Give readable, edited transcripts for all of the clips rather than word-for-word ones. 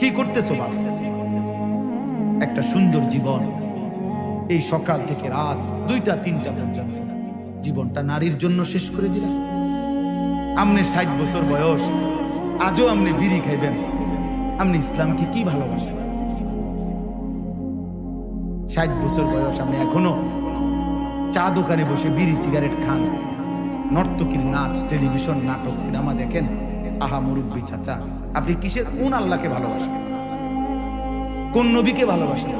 কি করতেছো বাপ? একটা সুন্দর জীবন, এই সকাল থেকে রাত 2টা 3টা পর্যন্ত জীবনটা নারীর জন্য শেষ করে দিলাম। আমনে 60 বছর বয়স, আজও আমনে বিড়ি খাইবেন। আপনি ইসলামকে কি ভালোবাসেন? 60 বছর বয়স, আপনি এখনো চা দোকানে বসে বিড়ি সিগারেট খান, নর্তকীর নাচ, টেলিভিশন, নাটক, সিনেমা দেখেন। আহা মুরব্বী চাচা, আপনি কিসের, কোন আল্লাহকে ভালোবাসেন? কোন নবীকে ভালোবাসেন?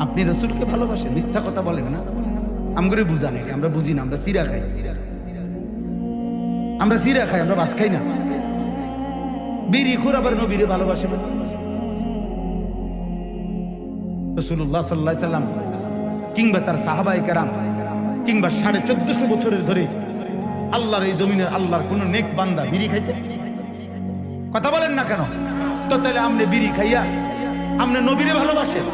আপনি রাসূলকে ভালোবাসেন? মিথ্যা কথা বলেন না। আমগরে বুঝা নেই, আমরা বুঝি না। আমরা সিরা খাই, আমরা সিরা খাই, আমরা ভাত খাই না। বিড়ি খুর আবার নবীরে ভালোবাসে না। রাসূলুল্লাহ সাল্লাল্লাহু আলাইহি সাল্লাম কিংবা তার সাহাবায়ে কেরাম কিংবা 1450 বছরের ধরে আল্লাহর এই জমিনের আল্লাহর কোন নেক বান্দা বিড়ি খাইতে? কথা বলেন না কেন? তো তাহলে আপনি বিড়ি খাইয়া আপনি নবীরে ভালোবাসেন,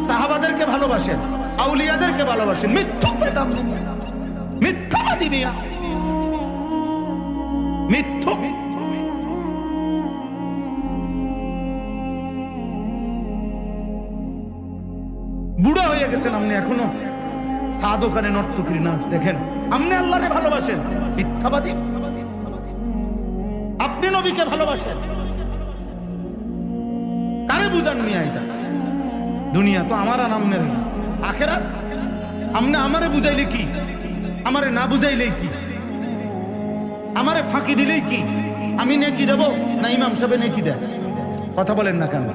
সাহাবাদেরকে ভালোবাসেন, আউলিয়াদেরকে ভালোবাসেন। মিথ্যুক বেটা, আপনি মিথ্যাবাদী মিয়া, মিথ্যুক। বুড়া হয়ে গেছেন আপনি, এখনো চা দোকানে নর্তকীর নাচ দেখেন। আপনি আল্লাহরে ভালোবাসেন? মিথ্যাবাদী। আপনি নবীকে ভালোবাসেন? কারে বুঝান মিয়া? এটা দুনিয়া তো আমার আর আমনের না, আখেরাত। আমনে আমারে বুঝাইলে কি, আমারে না বুঝাইলেই কি, আমারে ফাঁকি দিলেই কি? আমি নেকি দেব না ইমাম সাহেব নেকি দেয়? কথা বলেন না কেন?